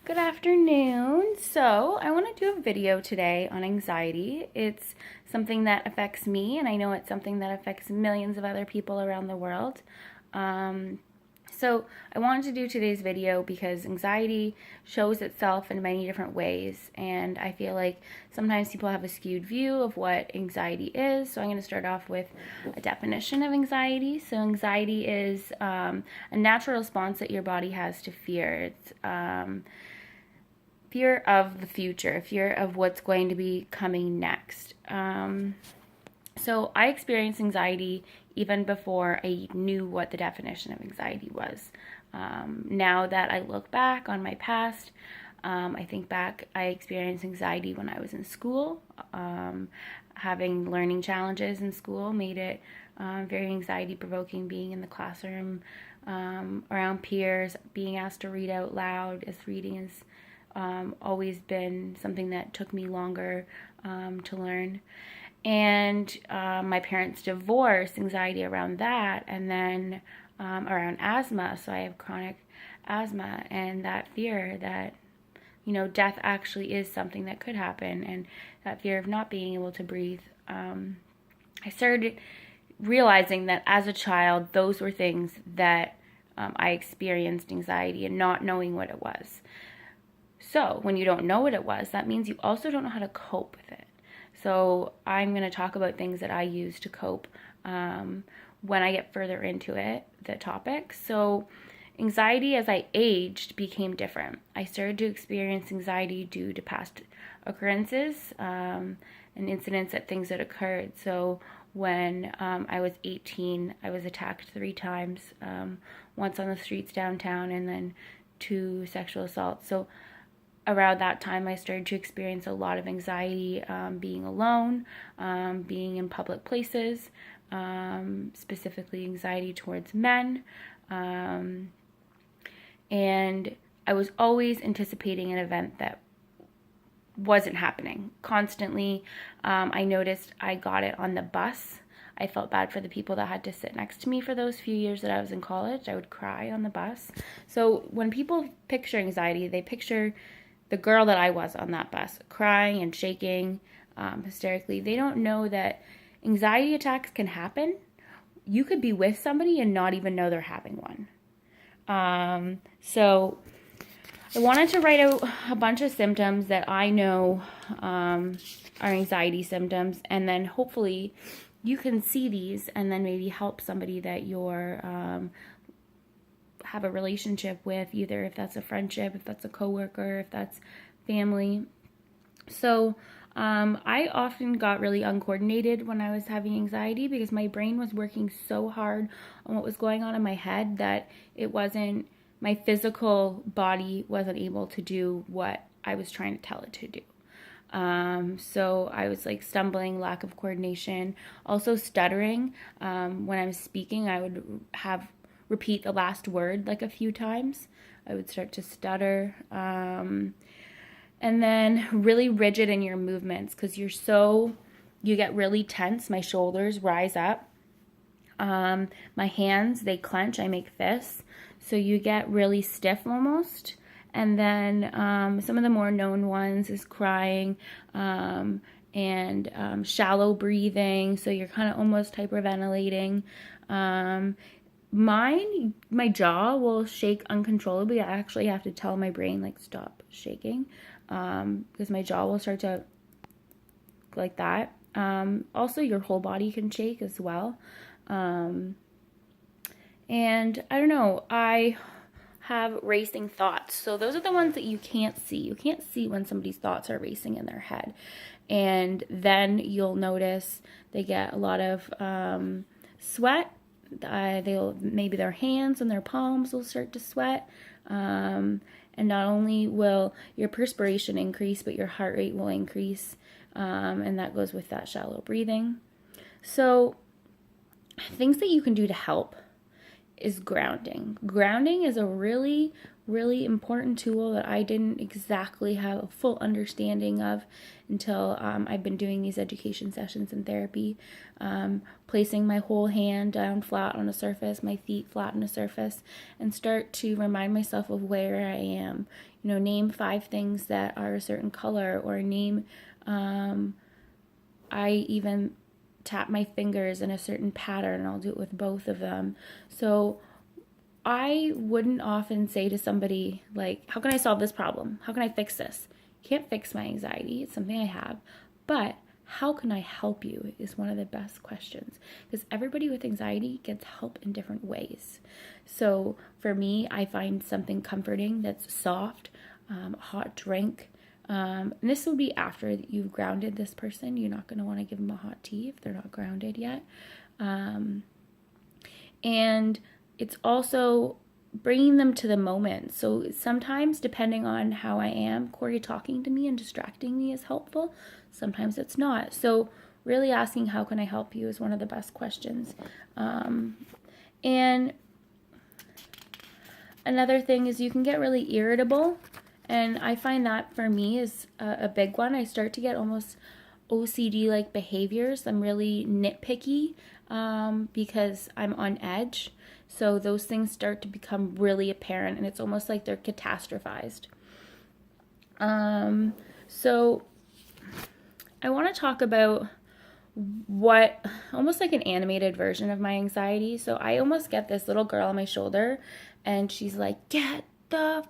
Good afternoon. So, I want to do a video today on anxiety. It's something that affects me, and I know it's something that affects millions of other people around the world. Um, so, I wanted to do today's video because anxiety shows itself in many different ways, and I feel like sometimes people have a skewed view of what anxiety is. So, I'm going to start off with a definition of anxiety. So, anxiety is a natural response that your body has to fear. It's fear of the future, fear of what's going to be coming next. So I experienced anxiety even before I knew what the definition of anxiety was. Now that I look back on my past, I think back, I experienced anxiety when I was in school. Having learning challenges in school made it very anxiety provoking being in the classroom, around peers, being asked to read out loud, as reading is always been something that took me longer to learn. And my parents' divorce, anxiety around that, and then around asthma. So I have chronic asthma, and that fear that, death actually is something that could happen, and that fear of not being able to breathe. I started realizing that as a child, those were things that I experienced anxiety and not knowing what it was. So when you don't know what it was, that means you also don't know how to cope with it. So I'm going to talk about things that I use to cope when I get further into the topic. So anxiety as I aged became different. I started to experience anxiety due to past occurrences and incidents at things that occurred. So when I was 18, I was attacked 3 times, once on the streets downtown and then 2 sexual assaults. So around that time, I started to experience a lot of anxiety, being alone, being in public places, specifically anxiety towards men. And I was always anticipating an event that wasn't happening. Constantly, I noticed I got it on the bus. I felt bad for the people that had to sit next to me for those few years that I was in college. I would cry on the bus. So when people picture anxiety, they picture the girl that I was on that bus, crying and shaking hysterically. They don't know that anxiety attacks can happen. You could be with somebody and not even know they're having one. So I wanted to write out a bunch of symptoms that I know are anxiety symptoms, and then hopefully you can see these and then maybe help somebody that you're have a relationship with, either if that's a friendship, if that's a coworker, if that's family. So I often got really uncoordinated when I was having anxiety because my brain was working so hard on what was going on in my head that my physical body wasn't able to do what I was trying to tell it to do. So I was like stumbling, lack of coordination, also stuttering. When I was speaking, I would repeat the last word like a few times. I would start to stutter. And then really rigid in your movements because you get really tense. My shoulders rise up. My hands, they clench. I make fists. So you get really stiff almost. And then some of the more known ones is crying and shallow breathing. So you're kind of almost hyperventilating. My jaw will shake uncontrollably. I actually have to tell my brain, like, stop shaking, because my jaw will start to like that. Also, your whole body can shake as well. And I don't know, I have racing thoughts. So those are the ones that you can't see. You can't see when somebody's thoughts are racing in their head. And then you'll notice they get a lot of sweat. Maybe their hands and their palms will start to sweat. And not only will your perspiration increase, but your heart rate will increase. And that goes with that shallow breathing. So things that you can do to help is grounding. Grounding is a really really important tool that I didn't exactly have a full understanding of until I've been doing these education sessions in therapy. Placing my whole hand down flat on a surface, my feet flat on a surface, and start to remind myself of where I am. Name 5 things that are a certain color, or name, I even tap my fingers in a certain pattern. I'll do it with both of them. So I wouldn't often say to somebody, like, how can I solve this problem? How can I fix this? Can't fix my anxiety. It's something I have. But how can I help you is one of the best questions, because everybody with anxiety gets help in different ways. So for me, I find something comforting that's soft, a hot drink. And this will be after you've grounded this person. You're not going to want to give them a hot tea if they're not grounded yet. And it's also bringing them to the moment. So sometimes, depending on how I am, Corey talking to me and distracting me is helpful. Sometimes it's not. So really asking, how can I help you, is one of the best questions. And another thing is, you can get really irritable. And I find that for me is a big one. I start to get almost OCD-like behaviors. I'm really nitpicky because I'm on edge. So those things start to become really apparent, and it's almost like they're catastrophized. So I want to talk about what, almost like an animated version of my anxiety. So I almost get this little girl on my shoulder, and she's like, get the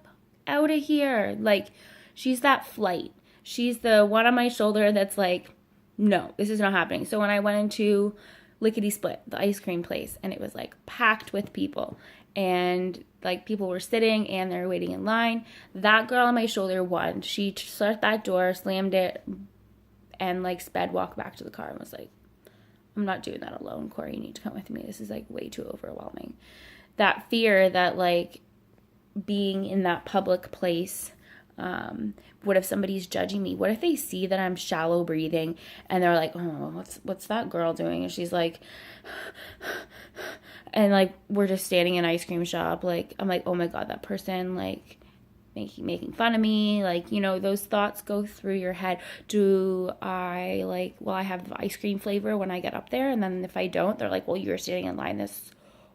out of here. Like, she's that flight. She's the one on my shoulder that's like, no, this is not happening. So when I went into Lickety Split, the ice cream place, and it was like packed with people, and like people were sitting and they're waiting in line, that girl on my shoulder won. She shut that door, slammed it, and like sped walk back to the car and was like, I'm not doing that alone, Corey, you need to come with me. This is like way too overwhelming. That fear that like being in that public place, what if somebody's judging me? What if they see that I'm shallow breathing and they're like, oh, what's that girl doing? And she's like, and like, we're just standing in an ice cream shop. Like, I'm like, oh my God, that person, like, making fun of me. Like, those thoughts go through your head. Do I like, well, I have the ice cream flavor when I get up there. And then if I don't, they're like, well, you were standing in line this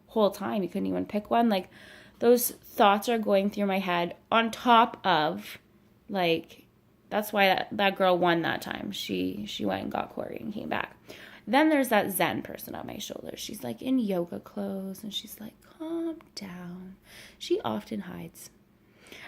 whole time. You couldn't even pick one. Like, those thoughts are going through my head on top of, like, that's why that girl won that time. She went and got Corey and came back. Then there's that Zen person on my shoulder. She's like in yoga clothes, and she's like, calm down. She often hides.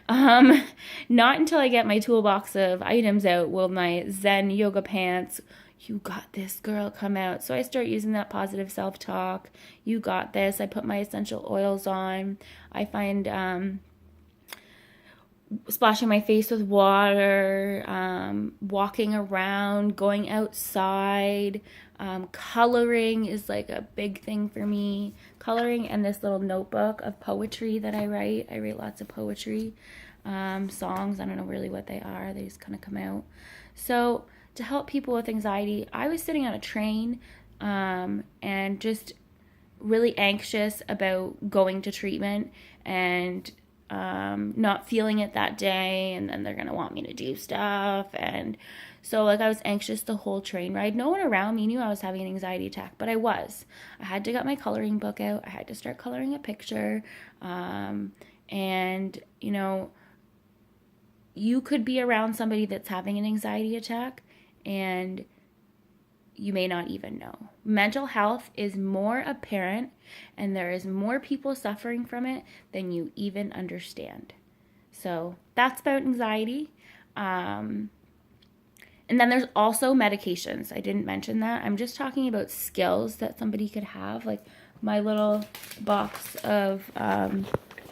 Not until I get my toolbox of items out will my Zen yoga pants, you got this, girl, come out. So I start using that positive self-talk. You got this. I put my essential oils on. I find splashing my face with water, walking around, going outside, coloring is like a big thing for me. Coloring, and this little notebook of poetry that I write. I write lots of poetry, songs. I don't know really what they are. They just kind of come out. So to help people with anxiety, I was sitting on a train and just really anxious about going to treatment and not feeling it that day, and then they're going to want me to do stuff. And so like I was anxious the whole train ride. No one around me knew I was having an anxiety attack, but I was. I had to get my coloring book out. I had to start coloring a picture. And, you could be around somebody that's having an anxiety attack and you may not even know. Mental health is more apparent, and there is more people suffering from it than you even understand. So that's about anxiety. And then there's also medications. I didn't mention that. I'm just talking about skills that somebody could have, like my little box of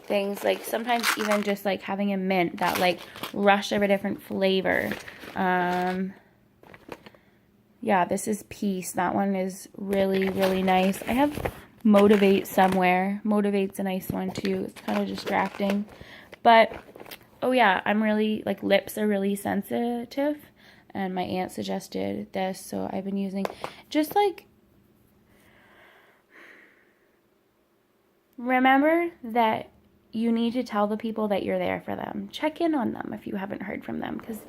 things, like sometimes even just like having a mint, that like rush of a different flavor. Yeah, this is Peace. That one is really, really nice. I have Motivate somewhere. Motivate's a nice one too. It's kind of distracting. But, oh yeah, I'm really, like, lips are really sensitive. And my aunt suggested this, so I've been using, just like, remember that you need to tell the people that you're there for them. Check in on them if you haven't heard from them, because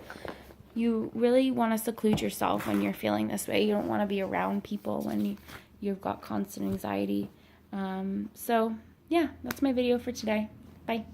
you really want to seclude yourself when you're feeling this way. You don't want to be around people when you've got constant anxiety. So, yeah, that's my video for today. Bye.